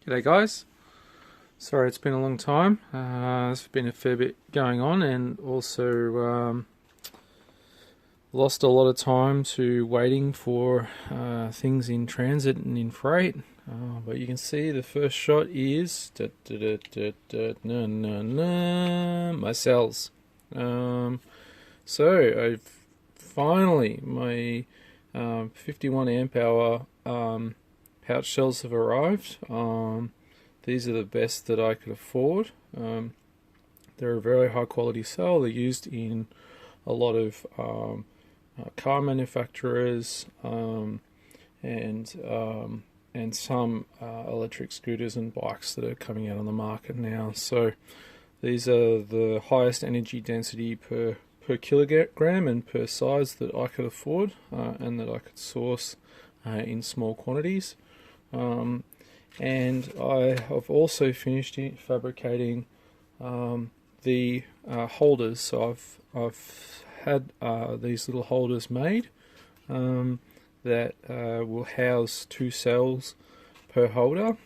G'day guys, sorry it's been a long time. There's been a fair bit going on, and also lost a lot of time to waiting for things in transit and in freight. But you can see the first shot is my cells. So I've finally, my 51 amp hour pouch cells have arrived. These are the best that I could afford. They're a very high quality cell. They're used in a lot of car manufacturers and some electric scooters and bikes that are coming out on the market now. So these are the highest energy density per kilogram and per size that I could afford and that I could source in small quantities. And I have also finished fabricating the holders. So I've had these little holders made that will house 2 cells per holder,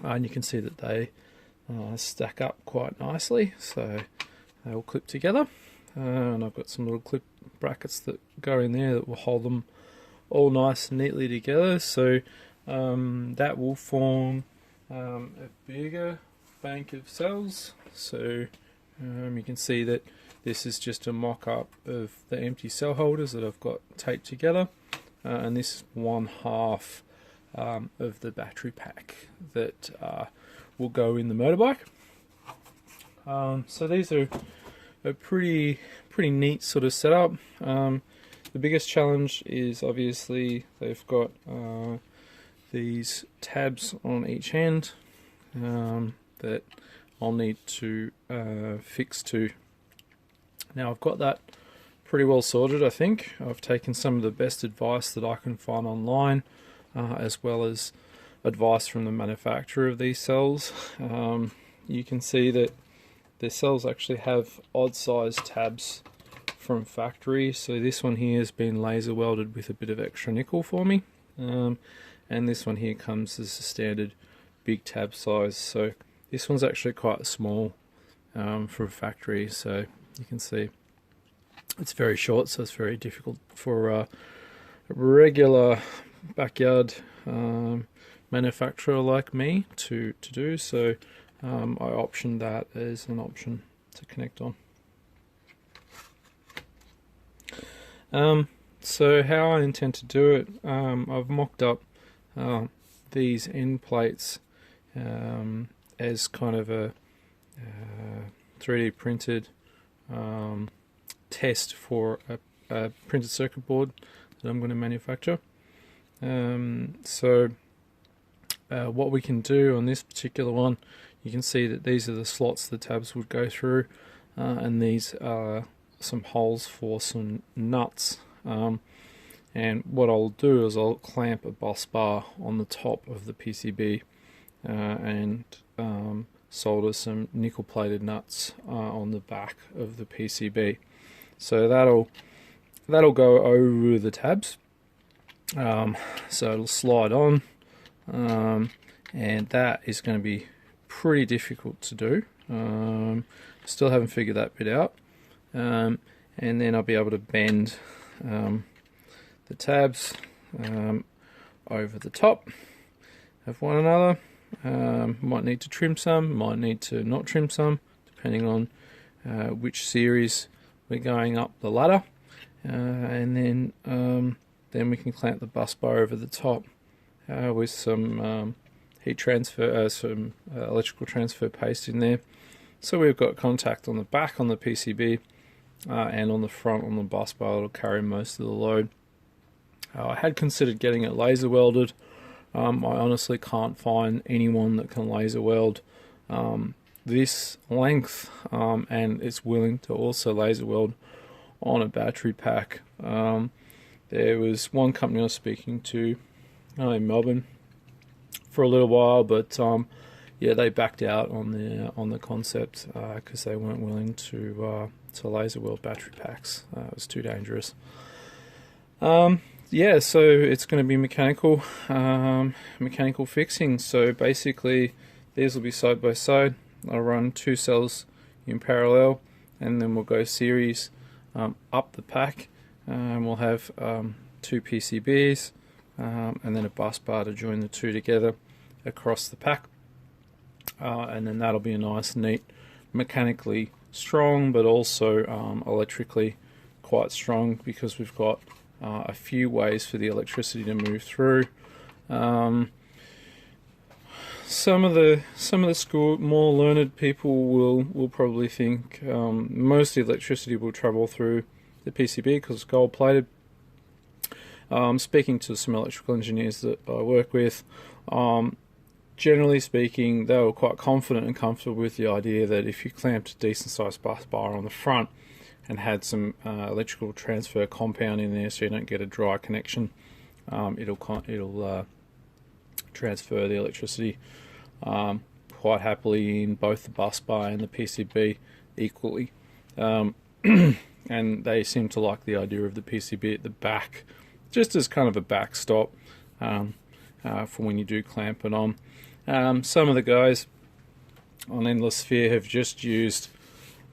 and you can see that they stack up quite nicely, so they will clip together. And I've got some little clip brackets that go in there that will hold them all nice and neatly together. So that will form a bigger bank of cells. So you can see that this is just a mock-up of the empty cell holders that I've got taped together, and this is 1/2 of the battery pack that will go in the motorbike. So these are a pretty neat sort of setup. The biggest challenge is obviously they've got these tabs on each end that I'll need to fix to. Now I've got that pretty well sorted. I think I've taken some of the best advice that I can find online, as well as advice from the manufacturer of these cells. You can see that the cells actually have odd sized tabs from factory. So this one here has been laser welded with a bit of extra nickel for me, and this one here comes as a standard big tab size. So this one's actually quite small for a factory, so you can see it's very short, so it's very difficult for a regular backyard manufacturer like me to do. So I optioned that as an option to connect on. So how I intend to do it, I've mocked up these end plates as kind of a 3D printed test for a printed circuit board that I'm going to manufacture. So what we can do on this particular one, you can see that these are the slots the tabs would go through, and these are some holes for some nuts. And what I'll do is I'll clamp a bus bar on the top of the PCB and solder some nickel plated nuts on the back of the PCB. So that'll go over the tabs, so it'll slide on, and that is going to be pretty difficult to do. Still haven't figured that bit out, and then I'll be able to bend the tabs over the top of one another. Might need to trim some, might need to not trim some, depending on which series we're going up the ladder, and then we can clamp the bus bar over the top with some heat transfer, some electrical transfer paste in there. So we've got contact on the back on the PCB and on the front on the bus bar. It'll carry most of the load. I had considered getting it laser welded. I honestly can't find anyone that can laser weld this length, and it's willing to also laser weld on a battery pack. There was one company I was speaking to in Melbourne for a little while, but yeah, they backed out on the concept because they weren't willing to laser weld battery packs. It was too dangerous. yeah, so it's going to be mechanical fixing. So basically these will be side by side. I'll run 2 cells in parallel, and then we'll go series up the pack, and we'll have 2 PCBs and then a bus bar to join the 2 together across the pack, and then that'll be a nice, neat, mechanically strong but also electrically quite strong, because we've got a few ways for the electricity to move through. Some of the school more learned people will probably think most of the electricity will travel through the PCB because it's gold plated. Speaking to some electrical engineers that I work with, generally speaking, they were quite confident and comfortable with the idea that if you clamped a decent sized bus bar on the front and had some electrical transfer compound in there, so you don't get a dry connection, it'll transfer the electricity quite happily in both the bus bar and the PCB equally. And they seem to like the idea of the PCB at the back, just as kind of a backstop for when you do clamp it on. Some of the guys on Endless Sphere have just used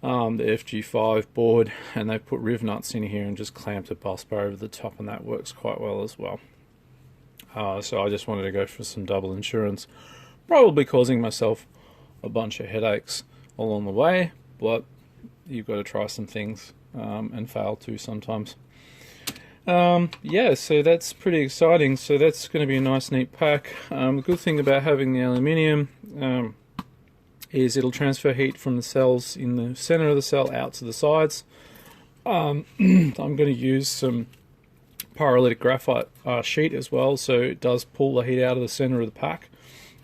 the FG5 board, and they put riv nuts in here and just clamped a bus bar over the top, and that works quite well as well. So I just wanted to go for some double insurance, probably causing myself a bunch of headaches along the way, but you've got to try some things and fail too sometimes. Yeah, so that's pretty exciting. So that's going to be a nice, neat pack. The good thing about having the aluminium is it'll transfer heat from the cells in the center of the cell out to the sides. I'm going to use some pyrolytic graphite sheet as well, so it does pull the heat out of the center of the pack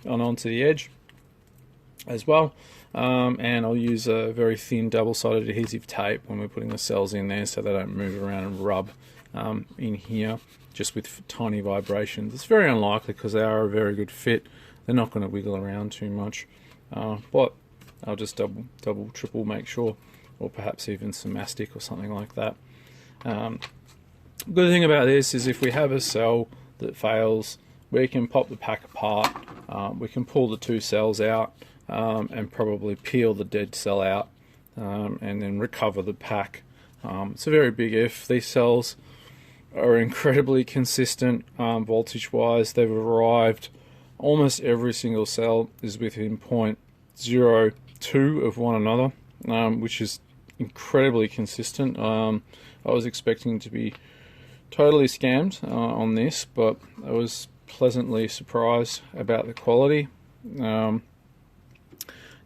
and onto the edge as well. And I'll use a very thin double-sided adhesive tape when we're putting the cells in there, so they don't move around and rub in here just with tiny vibrations. It's very unlikely because they are a very good fit. They're not going to wiggle around too much, but I'll just double, triple make sure, or perhaps even some mastic or something like that. Good thing about this is if we have a cell that fails, we can pop the pack apart, we can pull the 2 cells out and probably peel the dead cell out and then recover the pack. It's a very big if. These cells are incredibly consistent voltage wise. They've arrived, almost every single cell is within 0.02 of one another, which is incredibly consistent. I was expecting to be totally scammed on this, but I was pleasantly surprised about the quality.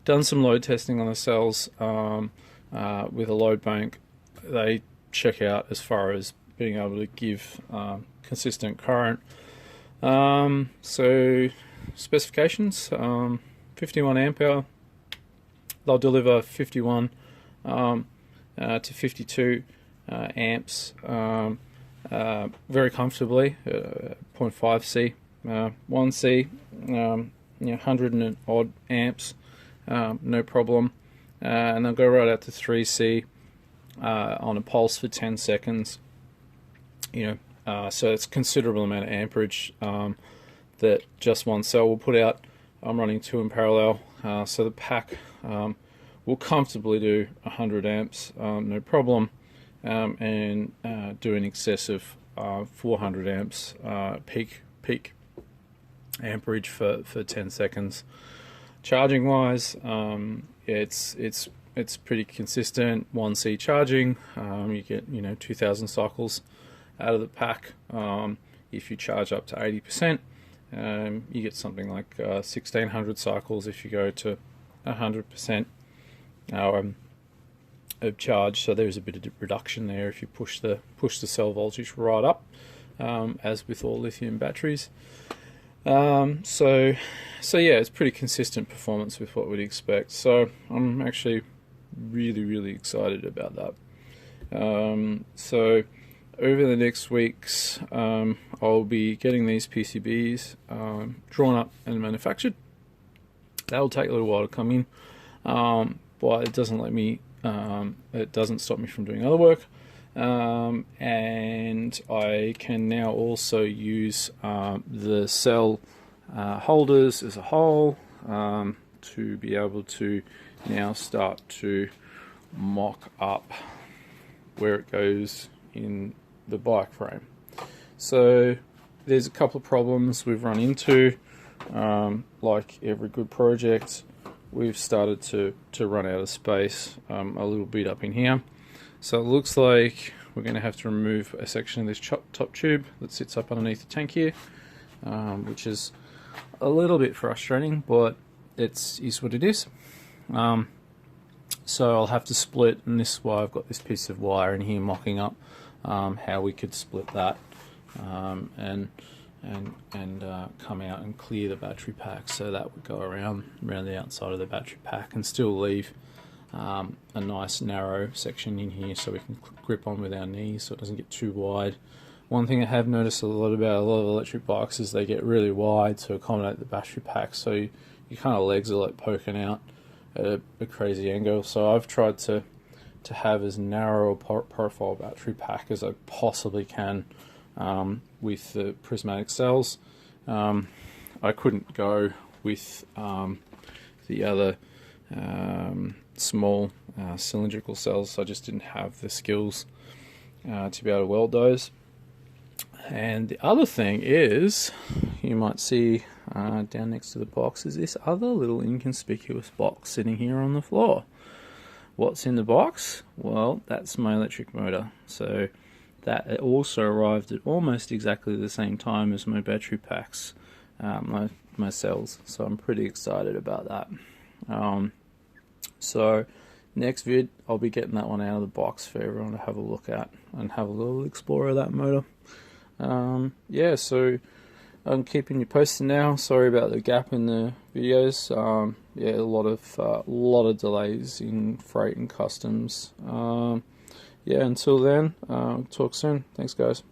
Done some load testing on the cells with a load bank. They check out as far as being able to give consistent current. So specifications, 51 amp hour. They'll deliver 51 to 52 amps very comfortably, 0.5C, 1C, 100 and odd amps, no problem, and they'll go right out to 3C on a pulse for 10 seconds. So it's a considerable amount of amperage that just one cell will put out. I'm running 2 in parallel, so the pack will comfortably do 100 amps, no problem, and do in excess of 400 amps peak amperage for 10 seconds. Charging wise, it's pretty consistent. 1C charging, you get 2,000 cycles out of the pack. If you charge up to 80%, you get something like 1,600 cycles if you go to 100% of charge. So there's a bit of reduction there if you push the cell voltage right up, as with all lithium batteries. So yeah, it's pretty consistent performance with what we'd expect. So I'm actually really excited about that. So over the next weeks, I'll be getting these PCBs drawn up and manufactured. That'll take a little while to come in, but it doesn't let me. It doesn't stop me from doing other work. and I can now also use the cell holders as a whole to be able to now start to mock up where it goes in the bike frame. So there's a couple of problems we've run into. Like every good project, we've started to run out of space a little bit up in here. So it looks like we're going to have to remove a section of this top tube that sits up underneath the tank here, which is a little bit frustrating, but it is what it is. So I'll have to split, and this is why I've got this piece of wire in here mocking up how we could split that and come out and clear the battery pack, so that would go around the outside of the battery pack and still leave a nice narrow section in here so we can grip on with our knees so it doesn't get too wide. One thing I have noticed a lot about a lot of electric bikes is they get really wide to accommodate the battery pack, so your kind of legs are like poking out at a crazy angle. So I've tried to have as narrow a profile battery pack as I possibly can with the prismatic cells. I couldn't go with the other small cylindrical cells. I just didn't have the skills to be able to weld those. And the other thing is, you might see down next to the box is this other little inconspicuous box sitting here on the floor. What's in the box? Well, that's my electric motor. So that also arrived at almost exactly the same time as my battery packs, my cells. So I'm pretty excited about that. So next vid, I'll be getting that one out of the box for everyone to have a look at and have a little explore of that motor. Yeah, so I'm keeping you posted now. Sorry about the gap in the videos. Yeah, a lot of delays in freight and customs. Yeah, until then, talk soon. Thanks, guys.